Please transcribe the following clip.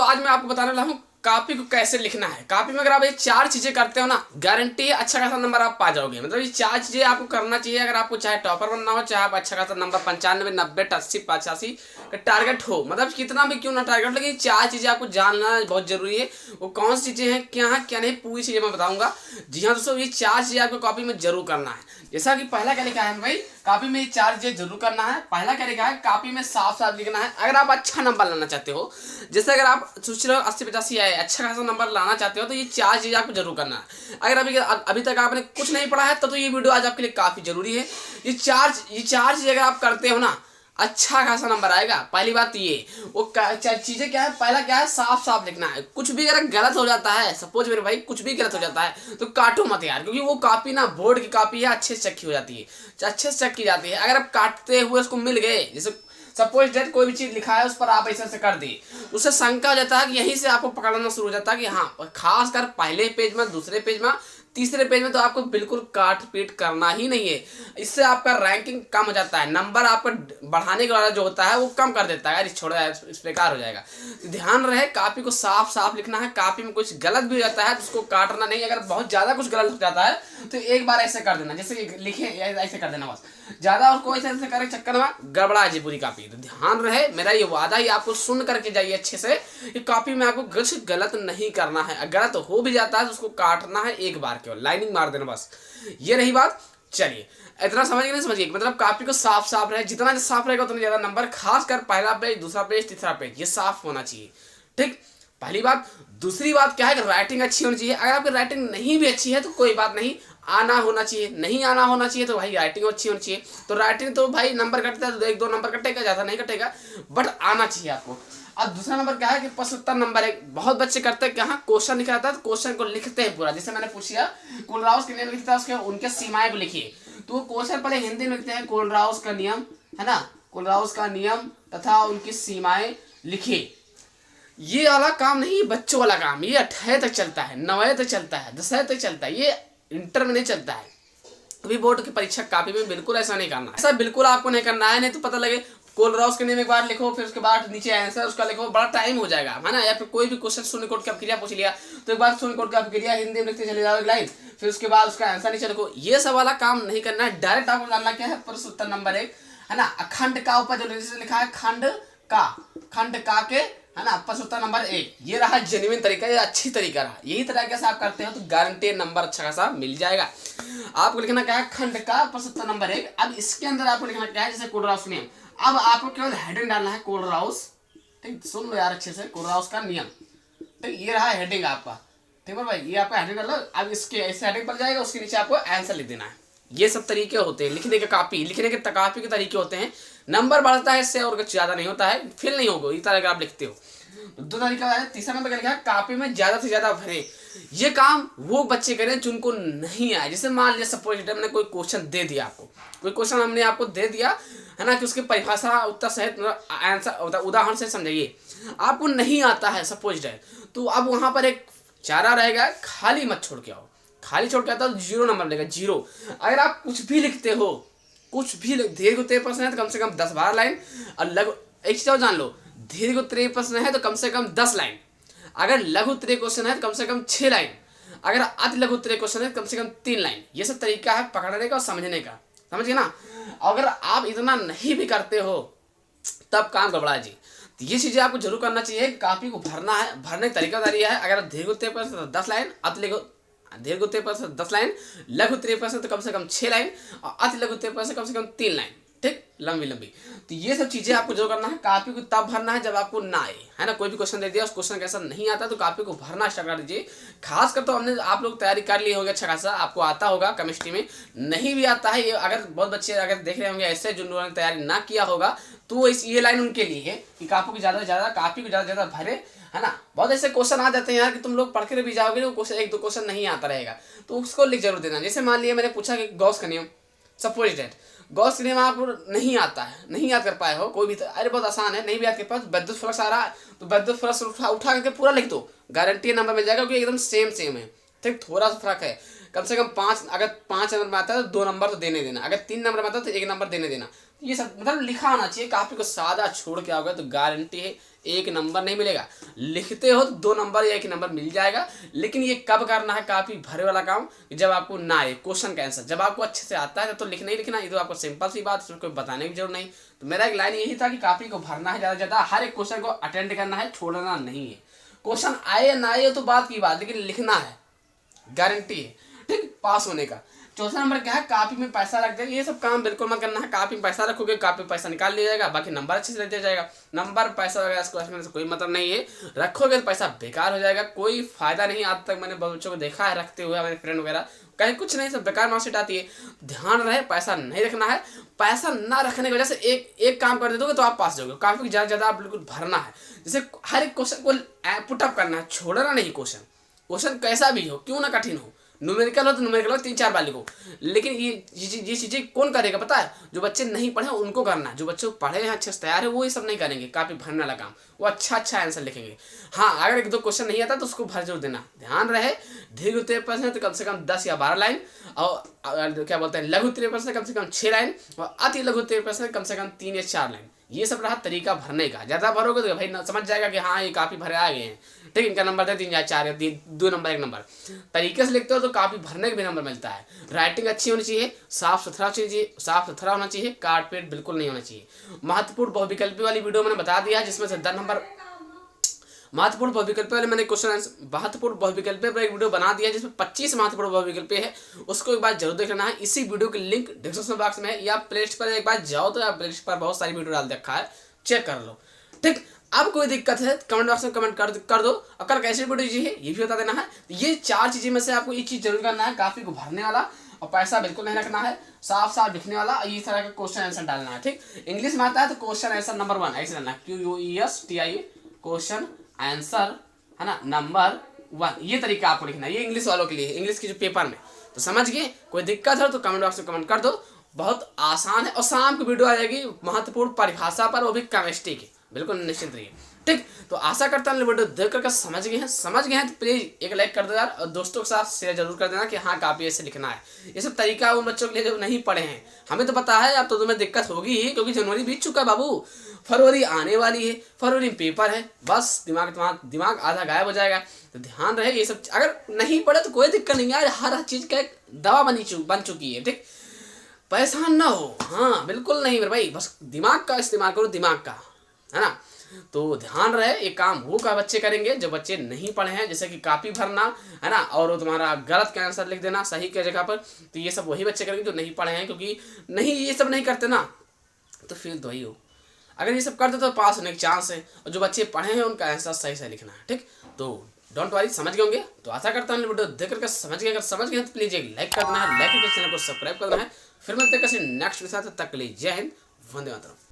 दोस्तों आज मैं आपको बताने वाला हूँ कॉपी को कैसे लिखना है। कॉपी में अगर आप ये 4 चीजें करते हो ना, गारंटी है अच्छा खासा नंबर आप पा जाओगे। मतलब ये 4 चीजें आपको करना चाहिए अगर आपको चाहे टॉपर बनना हो, चाहे आप अच्छा खासा नंबर 95, 90, 80, 85 का टारगेट हो। मतलब कितना भी क्यों ना टारगेट, लेकिन 4 चीजें आपको जानना बहुत जरूरी है। वो कौन सी चीजें हैं, क्या है क्या नहीं, पूरी चीजें मैं बताऊंगा। जी हाँ दोस्तों, ये 4 चीजें आपको कॉपी में जरूर करना है। जैसा कि पहला क्या लिखा है भाई, कॉपी में ये 4 चीजें जरूर करना है। पहला क्या लिखा है, कॉपी में साफ साफ लिखना है। अगर आप अच्छा नंबर लाना चाहते हो, जैसे अगर आप सोच रहे हो 80, 85 आए, अच्छा खासा नंबर लाना चाहते हो, तो ये 4 चीजें आपको जरूर करना है। अगर अभी तक आपने कुछ नहीं पढ़ा है तो ये वीडियो आज आपके लिए काफी जरूरी है। ये चार चीजें अगर आप करते हो ना, अच्छा खासा नंबर आएगा। पहली बात ये, वो चीजें क्या है, पहला क्या है, साफ साफ लिखना है। कुछ भी अगर गलत हो जाता है, सपोज मेरे भाई कुछ भी गलत हो जाता है तो काटो मत यार, क्योंकि वो कॉपी ना बोर्ड की कॉपी है, अच्छे से चेक हो जाती है, अच्छे से चेक की जाती है। अगर आप काटते हुए उसको मिल गए, जैसे सपोज डेट कोई भी चीज लिखा है उस पर आप ऐसे कर दी, उससे शंका हो जाता है कि यहीं से आपको पकड़ना शुरू हो जाता है कि हाँ, खासकर पहले पेज में, दूसरे पेज में, तीसरे पेज में तो आपको बिल्कुल काट पीट करना ही नहीं है। इससे आपका रैंकिंग कम हो जाता है, नंबर आपका बढ़ाने के वाला जो होता है वो कम कर देता है। छोड़ इस प्रकार हो जाएगा। तो ध्यान रहे, कॉपी को साफ साफ लिखना है। कॉपी में कुछ गलत भी हो जाता है तो उसको काटना नहीं। अगर बहुत ज्यादा कुछ गलत हो जाता है तो एक बार ऐसे कर देना, जैसे लिखे ऐसे कर देना बस। ज्यादा और कोई ऐसे करे चक्कर में गड़बड़ा जी पूरी कॉपी। तो ध्यान रहे, मेरा ये वादा ही आपको सुन करके जाइए अच्छे से कि कॉपी में आपको कुछ गलत नहीं करना है। गलत हो भी जाता है तो उसको काटना है एक बार, केवल लाइनिंग मार देना बस। ये रही बात। चलिए, इतना समझिए नहीं समझिए, मतलब कॉपी को साफ साफ रहे, जितना साफ रहेगा उतना ज्यादा नंबर। खासकर पहला पेज, दूसरा पेज, तीसरा पेज, ये साफ होना चाहिए। ठीक, पहली बात। दूसरी बात क्या है कि राइटिंग अच्छी होनी चाहिए। अगर आपकी राइटिंग नहीं भी अच्छी है तो कोई बात नहीं, आना होना चाहिए। नहीं आना होना चाहिए तो भाई राइटिंग अच्छी होनी चाहिए। तो राइटिंग तो भाई नंबर कटता है तो 1-2 नंबर कटेगा, ज्यादा नहीं कटेगा, बट आना चाहिए आपको। अब दूसरा नंबर क्या है कि प्रश्न उत्तर नंबर 1 बहुत बच्चे करते हैं, कहाँ क्वेश्चन लिखा रहता है तो क्वेश्चन को लिखते हैं पूरा। जैसे मैंने पूछा कोलराउस के नियम लिखता है, उसके उनके सीमाएं को लिखिए। तो वो क्वेश्चन पहले हिंदी में लिखते हैं, कोलराउस का नियम है ना, कोलराउस का नियम तथा उनकी सीमाएं लिखिए। ये वाला काम नहीं, बच्चों वाला काम। ये 8वीं तक चलता है, 9वीं तक चलता है, 10वीं तक चलता है, ये इंटर में नहीं चलता है। कभी बोर्ड की परीक्षा कॉपी में बिल्कुल ऐसा नहीं करना है। ऐसा बिल्कुल आपको नहीं करना है, नहीं तो पता लगे कोलराउस के नियम एक बार लिखो, फिर उसके बाद नीचे आंसर उसका लिखो, बड़ा टाइम हो जाएगा है ना। या फिर कोई भी क्वेश्चन शून्य कोड की अपक्रिया पूछ लिया तो एक बार शून्य कोड की अपक्रिया हिंदी में लिखते चले जाओ एक लाइन, फिर उसके बाद उसका आंसर नीचे लिखो। ये सब वाला काम नहीं करना है। डायरेक्ट आपको जानना क्या है, प्रश्न उत्तर नंबर 1 है ना। खंड का ऊपर जो लिखा है खंड का के है ना, प्रश्न उत्तर नंबर 1, ये रहा जेन्युइन तरीका, ये अच्छी तरीका रहा। यही तरीके से आप करते हो तो गारंटी नंबर अच्छा खासा मिल जाएगा। आपको लिखना क्या है, खंड का प्रश्न उत्तर नंबर 1। अब इसके अंदर आपको लिखना क्या है, जैसे कोलराउस नियम। अब आपको केवल हेडिंग डालना है, कोलराउस। ठीक, सुन लो यार अच्छे से, कोलराउस का नियम। ठीक, ये रहा हेडिंग आपका। ठीक है भाई, ये आपका हेडिंग डालो। अब इसके ऐसे हेडिंग पर जाएगा, उसके नीचे आपको आंसर लिख देना है। ये सब तरीके होते हैं लिखने के, कॉपी लिखने के कॉपी के तरीके होते हैं। नंबर बढ़ता है इससे और कुछ ज्यादा नहीं होता है, फेल नहीं होगा इस तरह का आप लिखते हो। 2 तरीका है। तीसरा नंबर क्या लिखा है, कॉपी में ज्यादा से ज्यादा भरे। ये काम वो बच्चे करें जिनको नहीं आए। जैसे मान लिया सपोज हमने कोई क्वेश्चन दे दिया आपको, कोई क्वेश्चन हमने आपको दे दिया है ना, कि उसकी परिभाषा उत्तर सहित आंसर उदाहरण से समझाइए, आपको नहीं आता है सपोज डेट, तो अब वहां पर एक चारा रहेगा, खाली मत छोड़ के आओ। खाली छोड़ के आता तो 0 नंबर मिलेगा, 0। अगर आप कुछ भी लिखते हो, कुछ भी दीर्घ उत्तरीय प्रश्न है तो कम से कम 10-12 लाइन, और लघु, एक चीज जान लो, दीर्घ उत्तरीय प्रश्न है तो कम से कम 10 लाइन, अगर लघु उत्तरीय क्वेश्चन है तो कम से कम 6 लाइन, अगर अति लघु उत्तरीय क्वेश्चन है तो कम से कम 3 लाइन। ये सब तरीका है पकड़ने का और समझने का, समझ गए ना। अगर आप इतना नहीं भी करते हो तब काम गड़बड़ा जी। तो ये चीजें आपको जरूर करना चाहिए। कॉपी को भरना है, भरने का तरीका है। अगर दीर्घ उत्तरीय प्रश्न 10 लाइन, अति लघु दीर्घ उत्तरीय प्रश्न 10 लाइन, लघु उत्तरीय प्रश्न तो कम से कम 6 लाइन, और अति लघु उत्तरीय प्रश्न कम से कम 3 लाइन। ठीक, लंबी लंबी। तो ये सब चीजें आपको जो करना है, कॉपी को तब भरना है जब आपको ना आए, है ना। कोई भी क्वेश्चन दे दिया, उस क्वेश्चन का आंसर नहीं आता तो कॉपी को भरना स्टार्ट कर दीजिए। खासकर तो हमने आप लोग तैयारी कर ली होगी अच्छा खासा, आपको आता होगा केमिस्ट्री में। नहीं भी आता है, ये अगर बहुत बच्चे अगर देख रहे होंगे ऐसे जिन्होंने तैयारी ना किया होगा, तो ये लाइन उनके लिए है कि कॉपी को ज्यादा से ज्यादा भरे, है ना। बहुत ऐसे क्वेश्चन आ जाते हैं यार कि तुम लोग पढ़ के भी जाओगे, वो क्वेश्चन 1-2 क्वेश्चन नहीं आता रहेगा, तो उसको लिख जरूर देना। जैसे मान लिया मैंने पूछा कि गॉस का नियम, सपोज डेट गॉस के नियम आपको नहीं आता है, नहीं याद कर पाए हो कोई भी, अरे बहुत आसान है, नहीं भी याद कर पाए, विद्युत फ्लक्स आ रहा है तो विद्युत फ्लक्स उठा करके पूरा लिख दो, गारंटी नंबर मिल जाएगा, क्योंकि एकदम सेम है। ठीक, थोड़ा सा फर्क है, कम से कम 5, अगर 5 नंबर में आता है तो 2 नंबर तो देने देना, अगर 3 नंबर में आता है तो 1 नंबर देने देना। ये सब मतलब लिखा होना चाहिए। कॉपी को सादा छोड़ के आओगे तो गारंटी है एक नंबर नहीं मिलेगा। लिखते हो तो 2 नंबर या 1 नंबर मिल जाएगा। लेकिन ये कब करना है कापी भरे वाला काम, जब आपको ना आए क्वेश्चन का आंसर। जब आपको अच्छे से आता है तो लिखना ही लिखना, ये तो आपको सिंपल सी बात, इसमें कोई बताने की जरूरत नहीं। तो मेरा एक लाइन यही था कि कापी को भरना है ज़्यादा से ज़्यादा, हर एक क्वेश्चन को अटेंड करना है, छोड़ना नहीं है। क्वेश्चन आए या ना आए तो बात की बात, लेकिन लिखना है, गारंटी है ठीक पास होने का। चौथा नंबर क्या है, कापी में पैसा रख दे। ये सब काम बिल्कुल मत करना है। कापी में पैसा रखोगे, कापी में पैसा निकाल लिया जाएगा, बाकी नंबर अच्छे से दिया जाएगा। नंबर पैसा वगैरह इसको रखने से कोई मतलब नहीं है, रखोगे तो पैसा बेकार हो जाएगा, कोई फायदा नहीं। आज तक मैंने बहुत बच्चों को देखा है रखते हुए, मेरे फ्रेंड वगैरह, कहीं कुछ नहीं, सब बेकार मार्कशीट आती है। ध्यान रहे पैसा नहीं रखना है। पैसा ना रखने की वजह से एक काम कर दोगे तो आप पास जाओगे। काफी ज़्यादा आप बिल्कुल भरना है, जैसे हर एक क्वेश्चन को पुटअप करना है, छोड़ना नहीं। क्वेश्चन कैसा भी हो, क्यों ना कठिन हो, न्यूमेरिकल हो तो न्यूमेरिकल हो 3-4 बार लिखो। लेकिन ये चीज़ें कौन करेगा पता है, जो बच्चे नहीं पढ़े उनको करना है। जो बच्चे पढ़े हैं, अच्छे से तैयार है, वो ये सब नहीं करेंगे। काफी भरने वाला काम, वो अच्छा आंसर लिखेंगे। हाँ, अगर 1-2 क्वेश्चन नहीं आता तो उसको भर जरूर देना। ध्यान रहे, दीर्घ उत्तरीय प्रश्न है तो कम से कम 10 या 12 लाइन, और क्या बोलते हैं लघु उत्तरीय प्रश्न कम से कम 6 लाइन, और अति लघु उत्तरीय प्रश्न कम से कम 3 या 4 लाइन। ये सब रहा तरीका भरने का। ज़्यादा भरोगे तो भाई समझ जाएगा कि हाँ ये काफ़ी भरे आ गए हैं, ठीक, इनका नंबर दे 3 या 4 या 2 नंबर 1 नंबर। तरीके से लिखते हो तो काफ़ी भरने का भी नंबर मिलता है। राइटिंग अच्छी होनी चाहिए, साफ सुथरा होना चाहिए, काट पेट बिल्कुल नहीं होना चाहिए। महत्वपूर्ण बहुविकल्पी वाली वीडियो मैंने बता दिया, जिसमें से 10 नंबर महत्वपूर्ण बहुविकल्प वाले मैंने महत्वपूर्ण बहुविकल्प पर एक वीडियो बना दिया, जिसमें 25 महत्वपूर्ण बहुविकल्प है। उसको एक बार जरूर देख लेना है। इसी वीडियो की लिंक डिस्क्रिप्शन बॉक्स में है, या प्ले स्टोर पर एक बार जाओ तो प्ले स्टोर पर बहुत सारी वीडियो डाल रखा है, चेक कर लो, ठीक। अब कोई दिक्कत है कमेंट बॉक्स में कमेंट कर दो। अगर कैसी वीडियो चाहिए ये भी बता देना है। ये 4 चीज़ें में से आपको एक चीज़ जरूर करना है, काफी को भरने वाला, और पैसा बिल्कुल नहीं रखना है, साफ लिखने वाला, इस तरह का क्वेश्चन आंसर डालना है, ठीक। इंग्लिश में आता है तो क्वेश्चन आंसर नंबर 1 ऐसे डालना है, QUESTIE क्वेश्चन आंसर, है ना, नंबर 1। ये तरीका आपको लिखना है, ये इंग्लिश वालों के लिए, इंग्लिश की जो पेपर में। तो समझ गए, कोई दिक्कत हो तो कमेंट बॉक्स में कमेंट कर दो, बहुत आसान है। और शाम की वीडियो आ जाएगी महत्वपूर्ण परिभाषा पर, वो भी केमिस्ट्री की, बिल्कुल निश्चिंत रहिए, ठीक। तो आशा करता हूँ वीडियो देख करके समझ गए हैं तो प्लीज एक लाइक कर दो यार, और दोस्तों के साथ शेयर जरूर कर देना कि हाँ काफी ऐसे लिखना है। ये सब तरीका उन बच्चों के लिए जो नहीं पढ़े हैं, हमें तो पता है, अब तो तुम्हें दिक्कत होगी ही, क्योंकि जनवरी बीत चुका है बाबू, फरवरी आने वाली है, फरवरी में पेपर है, बस दिमाग आधा गायब हो जाएगा। तो ध्यान रहे, ये सब अगर नहीं पढ़े तो कोई दिक्कत नहीं है, हर चीज का एक दवा बन चुकी है, ठीक। परेशान ना हो, हाँ बिल्कुल नहीं मेरे भाई, बस दिमाग का इस्तेमाल करो, दिमाग का, है ना। तो ध्यान रहे, ये काम वो का बच्चे करेंगे जो बच्चे नहीं पढ़े हैं, जैसे कि कापी भरना, है ना, और तुम्हारा गलत का आंसर लिख देना सही के जगह पर। तो ये सब वही बच्चे करेंगे जो नहीं पढ़े हैं, क्योंकि नहीं ये सब नहीं करते ना तो फेल तो ही हो। अगर ये सब करते तो पास होने के चांस है, और जो बच्चे पढ़े हैं उनका आंसर सही से लिखना है, ठीक। तो डोंट वरी, समझ गए होंगे। तो आशा करता हूँ वीडियो देख करके समझ गए। अगर समझ गए तो प्लीज एक लाइक कर देना है, लाइक करके चैनल को सब्सक्राइब कर देना है। फिर मिलते हैं किसी नेक्स्ट के साथ, तब तक के लिए जय हिंद, वंदे मातरम।